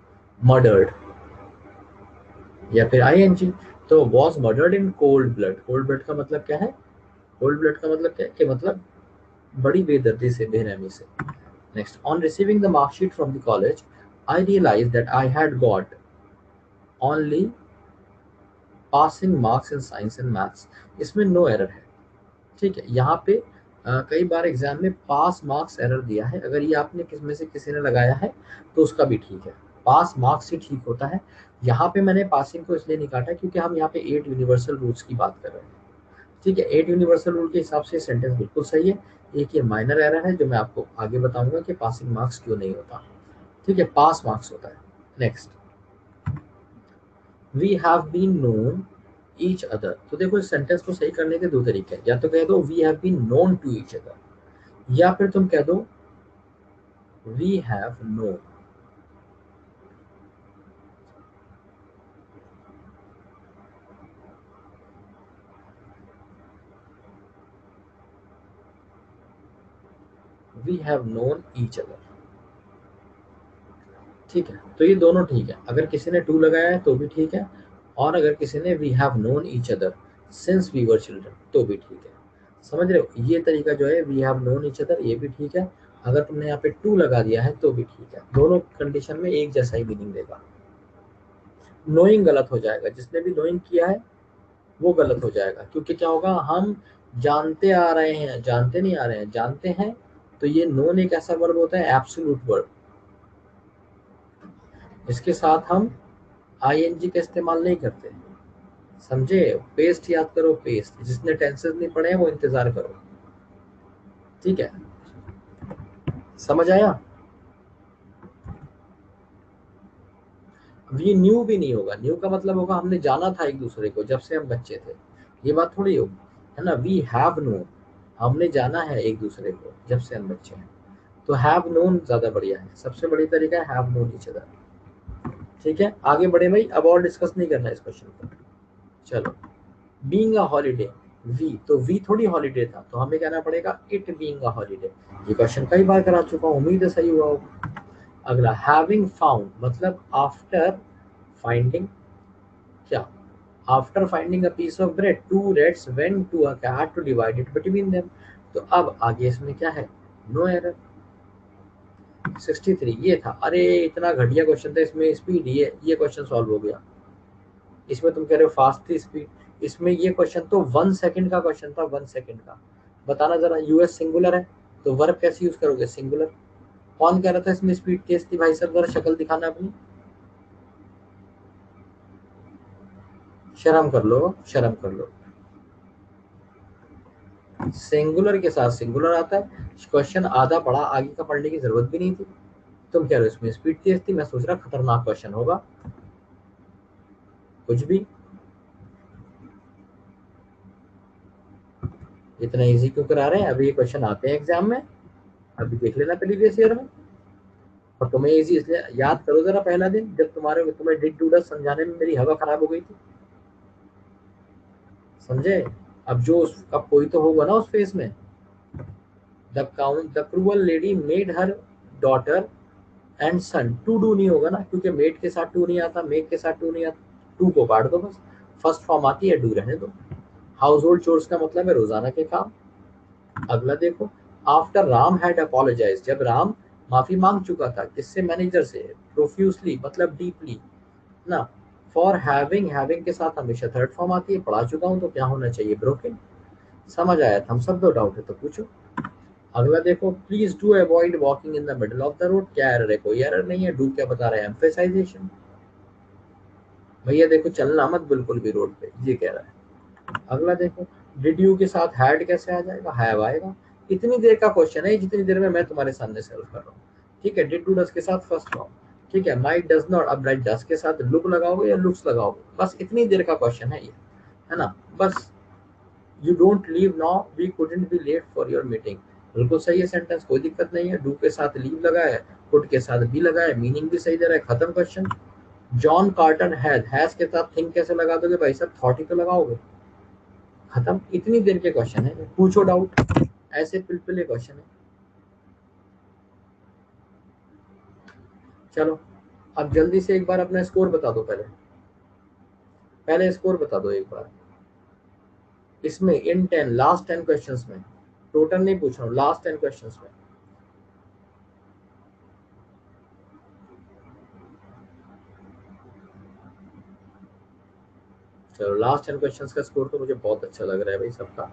मर्डर्ड या फिर आईएनजी। तो was murdered in cold blood. Cold blood का मतलब क्या है? कोल्ड ब्लड का मतलब क्या है कि मतलब बड़ी बेदर्दी से, बेरहमी से। Next, on receiving the marksheet from the college I realise that I had got only passing marks in science and maths. इसमें नो एरर है। ठीक है, यहाँ पे कई बार एग्जाम में पास मार्क्स एरर दिया है, अगर ये आपने किस में से किसी ने लगाया है तो उसका भी ठीक है, पास मार्क्स ही ठीक होता है। यहाँ पे मैंने पासिंग को इसलिए नहीं काटा क्योंकि हम यहाँ पे 8 यूनिवर्सल रूल्स की बात कर रहे हैं। ठीक है, 8 यूनिवर्सल रूल के हिसाब से सेंटेंस बिल्कुल सही है। एक ये माइनर एरर है जो मैं आपको आगे बताऊंगा कि पासिंग मार्क्स क्यों नहीं होता। ठीक है, पास मार्क्स होता है। Next, we have been known each other. तो देखो, इस सेंटेंस को सही करने के दो तरीके हैं, या तो कह दो we have been known to each other, या फिर तुम कह दो we have known. We have known each other. ठीक है, तो ये दोनों ठीक है। अगर किसी ने टू लगाया है तो भी ठीक है, और अगर किसी ने we have known each other since we were children तो भी ठीक है। समझ रहे हो, ये तरीका जो है we have known each other ये भी ठीक है। अगर तुमने यहाँ पे टू लगा दिया है तो भी ठीक है, दोनों कंडीशन में एक जैसा ही मीनिंग देगा। नोइंग गलत हो जाएगा, जिसने भी नोइंग किया है वो गलत हो जाएगा, क्योंकि क्या होगा, हम जानते आ रहे हैं, जानते नहीं आ रहे हैं, जानते हैं। तो ये नोन एक ऐसा वर्ब होता है एब्सोल्यूट वर्ब, इसके साथ हम आईएनजी का इस्तेमाल नहीं करते। समझे, पेस्ट याद करो, पेस्ट। जिसने टेंसेस नहीं पढ़े हैं वो इंतजार करो, ठीक है, समझ आया। ये न्यू भी नहीं होगा, न्यू का मतलब होगा हमने जाना था एक दूसरे को जब से हम बच्चे थे, ये बात थोड़ी होगी, है ना। वी हैव नोन, हमने जाना है एक दूसरे को जब से हम बच्चे हैं। तो हैव नोन ज्यादा बढ़िया है, सबसे बड़ी तरीका है हैव नोन ईच अदर। ठीक है, आगे बढ़े भाई, अब और डिस्कस नहीं करना इस क्वेश्चन को। चलो, बीइंग अ हॉलीडे, वी तो वी थोड़ी हॉलीडे था, तो हमें कहना पड़ेगा इट बीइंग अ हॉलीडे। ये क्वेश्चन कई बार करा चुका हूँ, उम्मीद है सही हुआ होगा। अगला, हैविंग फाउंड मतलब आफ्टर फाइंडिंग, क्या, after finding a piece of bread two rats went to a cat to divide it between them. तो अब आगे इसमें क्या है, नो एरर। 63 ये था, अरे इतना घटिया क्वेश्चन था, इसमें स्पीड, ये क्वेश्चन सॉल्व हो गया। इसमें तुम कह रहे हो फास्ट थी स्पीड, इसमें ये क्वेश्चन तो 1 सेकंड का क्वेश्चन था, 1 सेकंड का। बताना जरा, यूएस सिंगुलर है तो वर्ब कैसे यूज करोगे, सिंगुलर। कौन कह रहा था इसमें स्पीड तेज थी, भाई साहब जरा शक्ल दिखाना अपनी, शर्म कर लो, शर्म कर लो। सिंगुलर के साथ सिंगुलर आता है, क्वेश्चन आधा पढ़ा, आगे का पढ़ने की जरूरत भी नहीं थी। तुम कह रहे हो इसमें स्पीड तेज थी, मैं सोच रहा खतरनाक क्वेश्चन होगा, कुछ भी। इतना इजी क्यों करा रहे हैं, अभी ये क्वेश्चन आते हैं एग्जाम में, अभी देख लेना प्रीवियस ईयर में। और तुम्हें इजी इसलिए, याद करो जरा पहला दिन जब तुम्हें डिड डू डज समझाने में मेरी हवा खराब हो गई थी, समझे। अब अब कोई तो होगा ना उस फेज में। The cruel lady made her daughter and son to do नहीं होगा ना, क्योंकि मेड के साथ टू नहीं आता, मेक के साथ टू नहीं आता, टू को काट दो बस, फर्स्ट फॉर्म आती है, डू रहने दो। हाउस होल्ड चोर्स का मतलब है रोजाना के काम। अगला देखो, आफ्टर राम हैड अपोलोजाइज, जब राम माफी मांग चुका था, किससे, मैनेजर से, प्रोफ्यूसली मतलब डीपली ना। फॉर हैविंग, हैविंग के साथ हमेशा थर्ड फॉर्म आती है, पढ़ा चुका हूं तो क्या होना चाहिए, ब्रोकन। समझ आया, थम्स अप दो, डाउट है तो पूछो। अगला देखो, please do avoid walking in the middle of the road, क्या एरर है, कोई एरर नहीं है, डू क्या बता रहे हैं, एम्फेसाइजेशन। भैया देखो, चलना मत बिल्कुल भी रोड पे, ये कह रहा है। अगला देखो, डिड यू के साथ हैड कैसे आ जाएगा, हैव आएगा। इतनी देर का क्वेश्चन है, जितनी देर में मैं तुम्हारे सामने सॉल्व कर रहा हूँ, ठीक है। डिड डू डज के साथ फर्स्ट फॉर्म, ठीक है। माइट डज नॉट, अब राइट डज के साथ लुक लगाओगे या लुक्स लगाओगे, बस इतनी देर का क्वेश्चन है ये, है ना, बस। You don't leave now, we couldn't be late for your meeting, बिल्कुल सही है सेंटेंस, कोई दिक्कत नहीं है। डू के साथ लीव लगा है, कुड के साथ भी लगा है, मीनिंग भी सही दे रहा है, खत्म क्वेश्चन। जॉन कार्टर हैज के साथ थिंक कैसे लगा दोगे भाई साहब, थॉट ही तो लगाओगे, खत्म। इतनी देर के क्वेश्चन है, पूछो डाउट, ऐसे पिलपिले क्वेश्चन है। चलो, अब जल्दी से एक बार अपना स्कोर बता दो, पहले पहले स्कोर बता दो एक बार, इसमें इन 10 लास्ट 10 क्वेश्चंस में, टोटल नहीं पूछ रहा हूँ, लास्ट 10 क्वेश्चंस में। चलो, लास्ट 10 क्वेश्चंस का स्कोर तो मुझे बहुत अच्छा लग रहा है भाई सबका,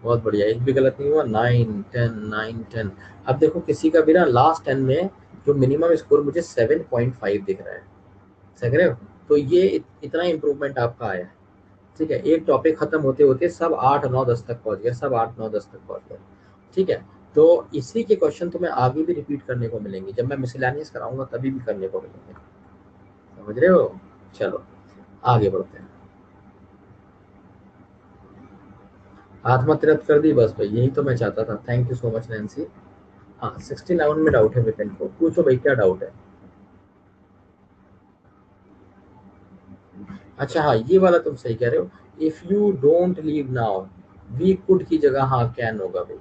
बहुत बढ़िया, एक भी गलत नहीं हुआ, 9 10 9 10। अब देखो किसी का भी ना लास्ट 10 में जो मिनिमम स्कोर मुझे 7.5 दिख रहा है, समझ रहे हो। तो ये इतना इम्प्रूवमेंट आपका आया है, ठीक है। एक टॉपिक खत्म होते होते सब 8 9 10 तक पहुंच गए, सब 8 9 10 तक पहुंच गए, ठीक है। तो इसी के क्वेश्चन तुम्हें आगे भी रिपीट करने को मिलेंगे, जब मैं मिसलेनियस कराऊंगा तभी भी करने को मिलेंगे, समझ रहे हो। चलो, आगे बढ़ते हैं। आत्महत्या कर दी बस भाई, यही तो मैं चाहता था, thank you so much Nancy. हाँ, 69 में डाउट है विपिन को, पूछो भाई क्या डाउट है। अच्छा हाँ, ये वाला तुम सही कह रहे हो, if you don't leave now, we could की जगह हाँ कैन होगा भाई,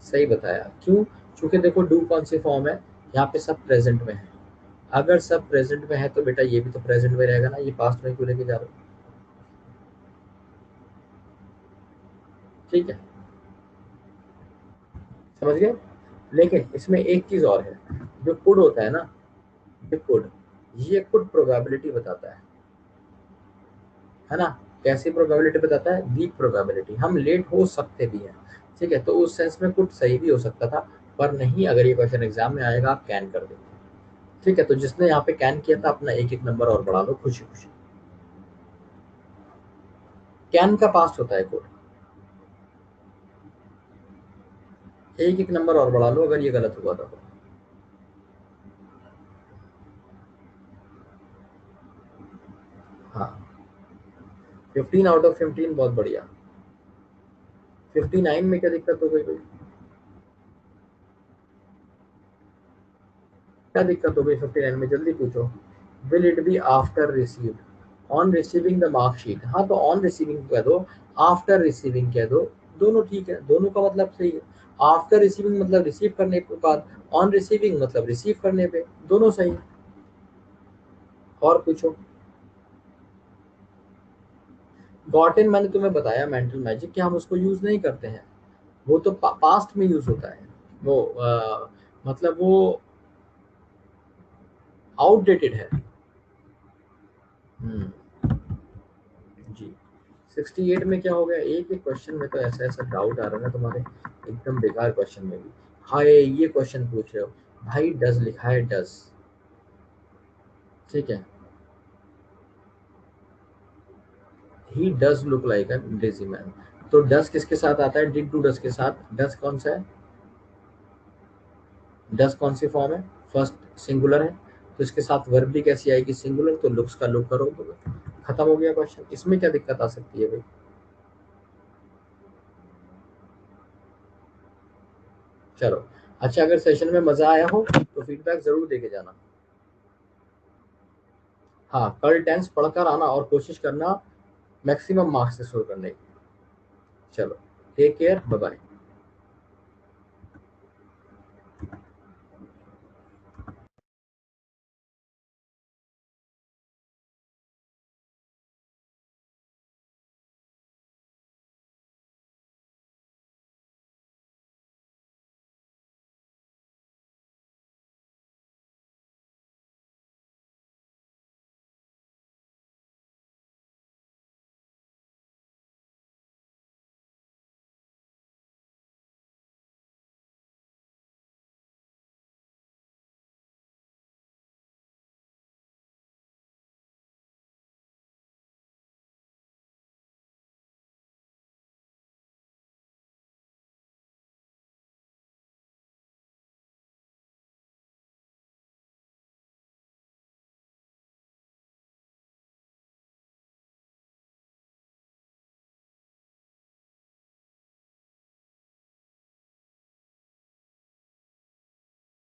सही बताया। क्यों, क्योंकि देखो डू कौन सी फॉर्म है, यहाँ पे सब प्रेजेंट में है। अगर सब प्रेजेंट में है तो बेटा ये भी तो प्रेजेंट में रहेगा ना, ये पास्ट में क्यों लेके जा रहे हो? ठीक है, समझ गए। लेकिन इसमें एक चीज और है, जो कुड होता है ना, ये कुड प्रोबेबिलिटी बताता है ना। कैसी प्रोबेबिलिटी बताता है? वीक प्रोबेबिलिटी, हम लेट हो सकते भी हैं। ठीक है, तो उस सेंस में कुड सही भी हो सकता था, पर नहीं, अगर ये क्वेश्चन एग्जाम में आएगा आप कैन कर देंगे। ठीक है, तो जिसने यहाँ पे कैन किया था अपना एक एक नंबर और बढ़ा लो खुशी खुशी। कैन का पास्ट होता है कोड, एक एक नंबर और बढ़ा लो अगर ये गलत हुआ था तो। हाँ, 15 आउट ऑफ 15, बहुत बढ़िया। 59 में क्या दिक्कत हो गई भाई? क्या दिक्कत हो गई 59 में? जल्दी पूछो। Will it be after received, on receiving the marksheet? हाँ, तो ऑन रिसीविंग कह दो, आफ्टर रिसीविंग कह दो, दोनों ठीक है, दोनों का मतलब सही है। आफ्टर रिसीविंग मतलब रिसीव करने के बाद, ऑन रिसीविंग मतलब रिसीव करने पे, दोनों सही है। और पूछो। गॉट इन मैंने तुम्हें बताया मेंटल मैजिक कि हम उसको यूज नहीं करते हैं, वो तो पास्ट में यूज होता है। वो मतलब वो आउटडेटेड है। हम्म, जी। 68 में क्या हो गया? एक एक क्वेश्चन में तो ऐसा ऐसा डाउट आ रहा है ना तुम्हारे, एकदम बेकार क्वेश्चन में भी। हाँ, ये क्वेश्चन पूछ रहे हो भाई, डज लिखा है, डज। ठीक है, he does look like a lazy man, तो डज किसके साथ आता है? डिड टू डज के साथ। डज कौन सा है? डज कौन सी फॉर्म है? फर्स्ट सिंगुलर है, तो इसके साथ वर्ब भी कैसी आएगी? सिंगुलर, तो लुक्स का लुक करो तो खत्म हो गया क्वेश्चन। इसमें क्या दिक्कत आ सकती है भाई? चलो, अच्छा, अगर सेशन में मजा आया हो तो फीडबैक जरूर देके जाना। हाँ, कल टेंस पढ़कर आना और कोशिश करना मैक्सिमम मार्क्स से स्कोर करने की। चलो, टेक केयर, बाय बाय।